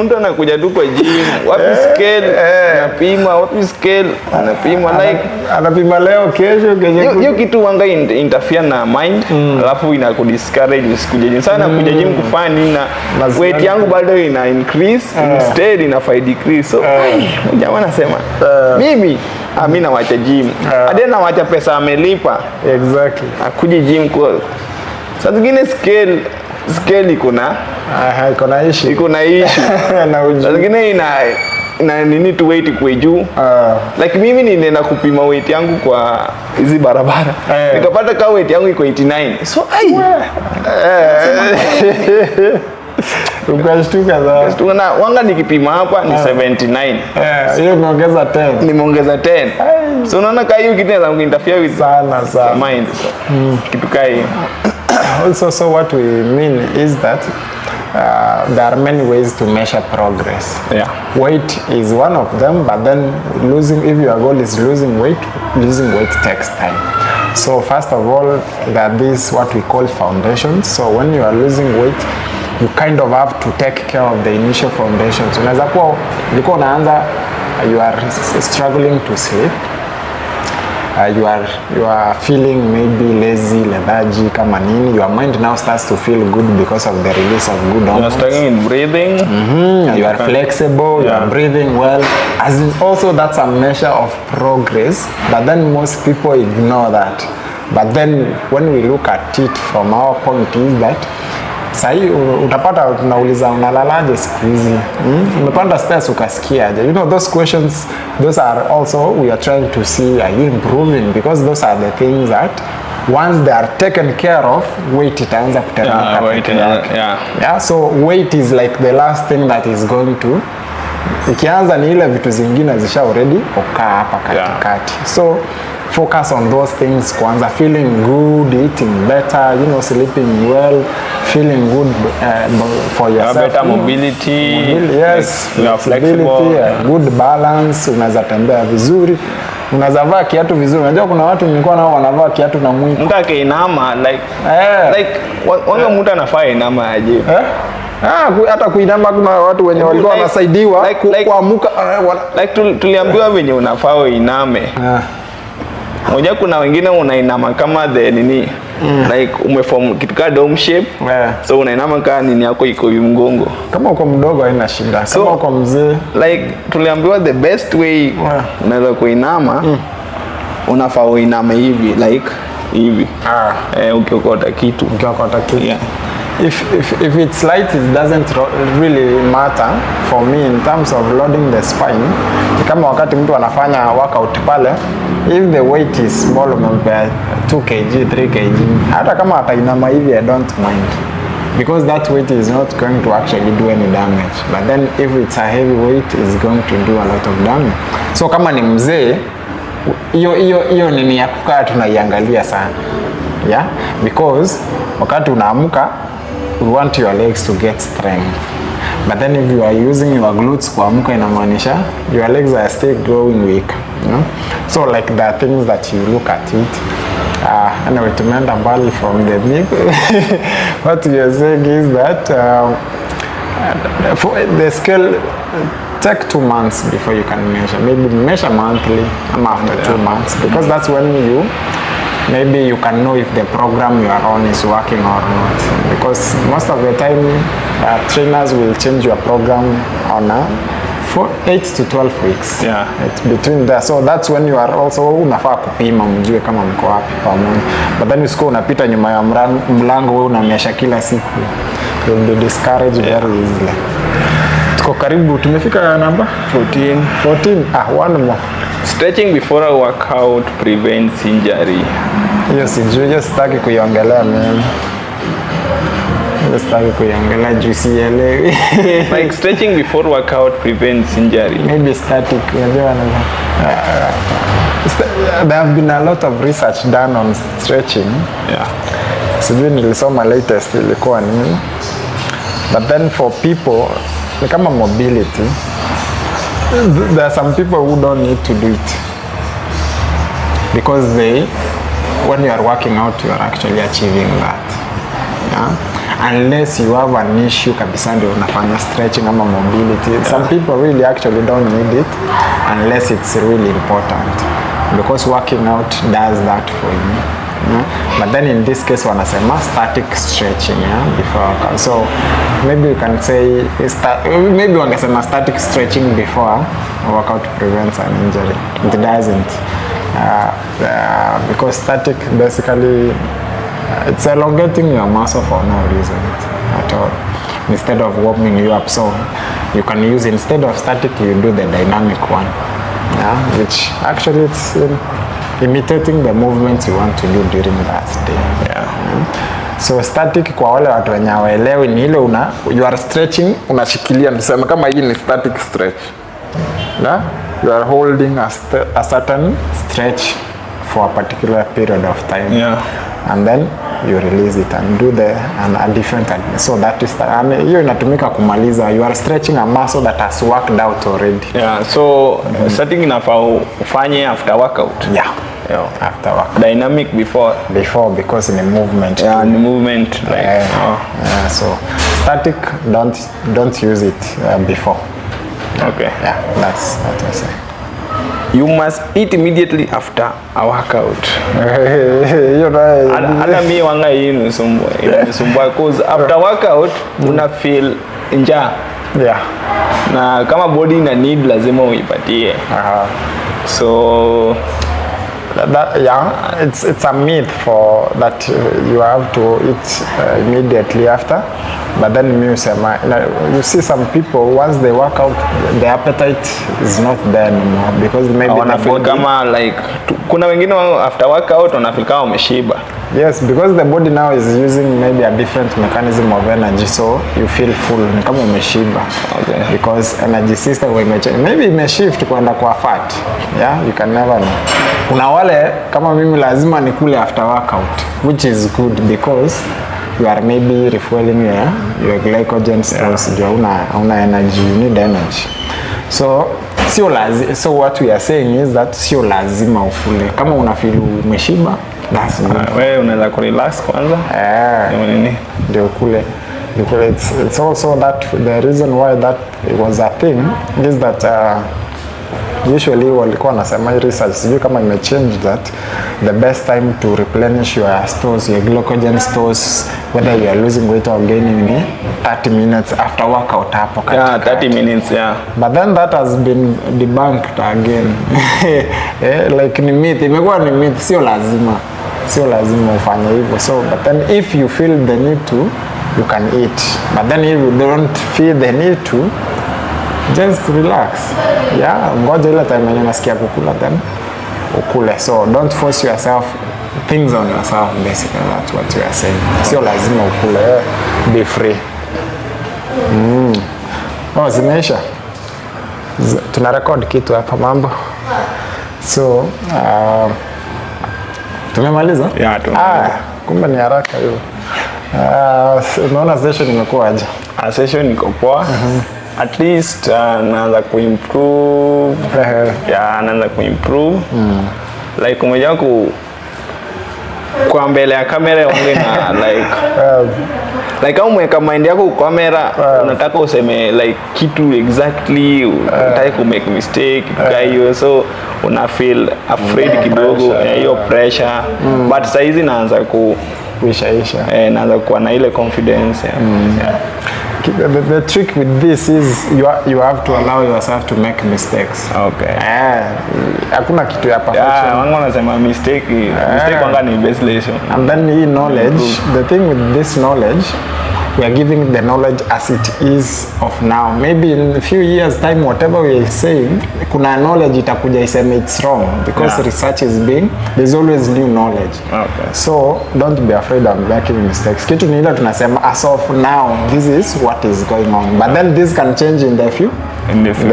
S2: mtu anakuja tu kwa gym, wapi scale, anapima, wapi scale, anapima like
S1: anapima leo, kesho.
S2: Hiyo kitu wanga interfere na mind, alafu inakudiscourage usikuje gym. Sana kuja gym kufanya nini na weight yangu bado ina increase, instead inafai decrease. So jamaa anasema mimi nawacha gym. Hadi nawacha pesa amelipa.
S1: Exactly.
S2: Akuje gym kwa. Sasa zingine scale iko na issue. Sasa zingine ina nini tu weight kwa juu. Like mimi nilienda kupima weight yangu kwa hizi barabara. Nikapata ka weight yangu iko 89. So
S1: ukashtuka za.
S2: Na wanga nikipima hapa ni 79.
S1: Hiyo umeongeza 10.
S2: Nimeongeza 10. So unaona ka hiyo kitu inaweza interfere with
S1: sana
S2: mind. Kitu kai.
S1: Also, so what we mean is that there are many ways to measure progress.
S2: Yeah.
S1: Weight is one of them, but then if your goal is losing weight takes time. So first of all, there are these what we call foundations. So when you are losing weight, you kind of have to take care of the initial foundations. Unaweza kuwa ulikuwa unaanza, you are struggling to sleep. You are feeling maybe lazy, lethargy, kama nini. Your mind now starts to feel good because of the release of good hormones.
S2: You are struggling in breathing.
S1: You are flexible. You are breathing well. As in, also that's a measure of progress. But then most people ignore that. But then when we look at it from our point is that sahi utapata tunauliza unalalaje siku hizi, umepanda stairs ukasikiaje. You know, those questions, those are also we are trying to see, are you improving, because those are the things that once they are taken care of, weight itaanza kuteremka. Yeah, so weight is like the last thing that is going to, ikianza ni ile vitu zingine zisha already okaa hapa katikati. So focus on those things kwanza, feeling good, eating better, you know, sleeping well, feeling good for yourself.
S2: Better mobility.
S1: Yes,
S2: like, you are flexible.
S1: Good balance, unaweza tembea vizuri, unaweza vaa kiatu vizuri. Unajua kuna watu nilikuwa nao wanavaa kiatu na mwiko.
S2: Mtu akiinama like wanga mtu anafaa inama aje.
S1: Hata kuinama kuna watu wenye walikuwa wanasaidiwa kuamuka.
S2: Like tuliambiwa venye unafaa uiname. Moja kuna wengine unainama kama the nini, like umeform kitu ka dome shape. So unainama kama nini yako iko mgongo.
S1: Kama uko mdogo haina shida.
S2: So,
S1: kama uko mzee,
S2: like tuliambiwa the best way unaweza kuinama, unafaa uiname hivi, like hivi. Ukiokota kitu. Yeah.
S1: If it's light, it doesn't really matter for me in terms of loading the spine. Kama wakati mtu anafanya workout pale, if the weight is small, umempea 2 kg, 3 kg, hata kama atainama hivi, I don't mind, because that weight is not going to actually do any damage. But then if it's a heavy weight, it's going to do a lot of damage. So kama ni mzee, hiyo nini ya kukaa tunaiangalia sana. Yeah, because wakati unaamuka, we want your legs to get strength. But then if you are using your glutes kuamuka, inamaanisha your legs are still growing weak, you know? So like the things that you look at it. Anyway, tumeenda mbali from the big. What we are saying is that for the scale, take 2 months before you can measure. Maybe measure monthly after 2 months, because that's when maybe you can know if the program you are on is working or not. Because most of the time, trainers will change your program on a 8 to 12 weeks.
S2: Yeah.
S1: It's between there. So that's when you are also unafaa kupima mjue kama mko wapi pamoja. But then usiko unapita nyuma ya mlango wewe unamesha kila siku. You'll be discouraged very easily. Tuko karibu tumefika namba 14. One more.
S2: Stretching before a workout prevents injury.
S1: Yes, sijui sitaki kuiongelea mimi. Sitaki kuiongelea juu sielewi.
S2: Like stretching before workout prevents injury.
S1: Maybe static. There have been a lot of research done on stretching.
S2: Yeah.
S1: Sijui nilisoma latest ilikuwa nini. But then for people, ni kama mobility, there are some people who don't need to do it. Because when you are working out, you are actually achieving that. Yeah? Unless you have an issue kabisa ndio unafanya stretching ama mobility. Yeah. Some people really actually don't need it unless it's really important. Because working out does that for you. Yeah? But then in this case wanasema static stretching, yeah, before workout. So maybe you can say maybe wanasema static stretching before workout prevents an injury. It doesn't. Because static basically it's elongating your muscle for no reason at all, instead of warming you up. So you can use, instead of static, you do the dynamic one, yeah, which actually it's imitating the movements you want to do during that day. Yeah. So static kwa wale watu wenye hawaelewi ni ile you are stretching, unashikilia, nisema kama hii ni static stretch. Yeah? You are holding a certain stretch for a particular period of time.
S2: Yeah.
S1: And then you release it and do a different, so that is and hiyo inatumika kumaliza. You are stretching a muscle that has worked out already.
S2: Yeah, so starting inafaa ufanye after workout.
S1: Yeah. After work.
S2: Dynamic before
S1: because in a movement.
S2: Yeah, in the movement like
S1: yeah, so static don't use it before.
S2: Okay.
S1: Yeah, that's what I say.
S2: You must eat immediately after a workout. Hata mimi wanga hii inasumbua cause after workout una feel njaa.
S1: Yeah.
S2: Na kama body ina need lazima uipatie. So
S1: it's a myth for that you have to eat immediately after. But then you see some people, once they work out, the appetite is not there anymore because maybe the body
S2: kama like kuna wengine after workout wanafeel kama wameshiba.
S1: Yes, because the body now is using maybe a different mechanism of energy, so you feel full, ni kama umeshiba.
S2: Okay.
S1: Because energy system maybe imeshift kwenda kwa fat. Yeah, you can never know. Kuna wale kama mimi lazima nikule after workout, which is good because you are maybe refueling your glycogen stores. Yeah. Una energy, you need energy. So so what we are saying is that sio lazima ukule. Kama una feel umeshiba, that's good.
S2: Wewe unaweza kurelax kwanza.
S1: Ndio kule. Because it's also that the reason why that it was a thing is that usually walikuwa wanasema research, sijui kama imechange, that the best time to replenish your stores, your glycogen stores, whether you are losing weight or gaining, 30 minutes after workout hapo katika.
S2: Yeah, 30 minutes, yeah.
S1: But then that has been debunked again. Like ni myth, imekuwa ni myth, sio lazima ufanye hivyo. So but then if you feel the need to, you can eat. But then if you don't feel the need to, just relax. Yeah, ngoja ile time yenye unasikia kukula then ukule. So don't force yourself things on yourself, basically. That's what you are saying. Sio lazima ukule, be free. Zimeisha. Tuna record kitu hapa mambo. So tumemaliza?
S2: Yeah, tumemaliza.
S1: Kumbe ni haraka hiyo. Unaona session imekuwa aje?
S2: Session iko poa. At least naanza kuimprove. Yeah, naanza kuimprove. Like umeja kwa mbele ya kamera onge na like kama umeweka mind yako kwa kamera unataka useme like kitu exactly, unataka ku make mistake hiyo, so una feel afraid kidogo hiyo pressure. But saizi naanza kuisha naanza kuwa na ile confidence.
S1: The trick with this is you have to allow yourself to make mistakes.
S2: Okay.
S1: Hakuna kitu ya perfection.
S2: Wangu wanasema mistake wanga ni best lesson.
S1: And then hii knowledge, the thing with this knowledge, we are giving the knowledge as it is of now. Maybe in a few years time, whatever we are saying, kuna knowledge itakuja iseme it's wrong because research is being, there's always new knowledge.
S2: Okay.
S1: So don't be afraid of making mistakes. Kitu ni ile tunasema as of now, this is what is going on. But then this can change in the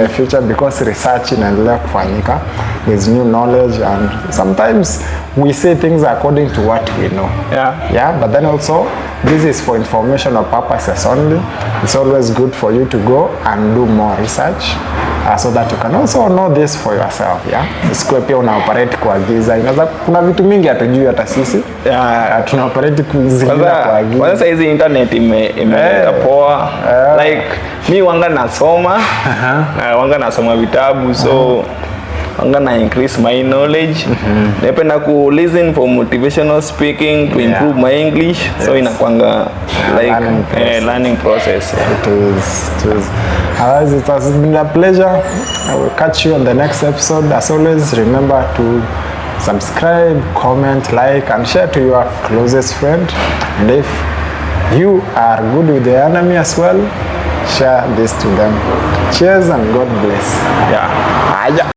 S1: future because research inaendelea kufanyika. There's new knowledge and sometimes we say things according to what we know. Yeah, but then also this is for informational purposes only. It's always good for you to go and do more research so that you can also know this for yourself. Isikuwe pia una operate kwa giza. Inaweza kuna vitu mingi hatujui hata sisi. Tuna operate kuzingira kwa giza.
S2: Kwanza hizi internet imeleta poa. Like mi wanga nasoma, wanga nasoma vitabu so I'm gonna increase my knowledge. Napenda ku listen for motivational speaking to improve my English. So inakwanga like learning process.
S1: It is. Otherwise, it has been a pleasure. I will catch you on the next episode. As always, remember to subscribe, comment, like, and share to your closest friend. And if you are good with the enemy as well, share this to them. Cheers and God bless.
S2: Yeah.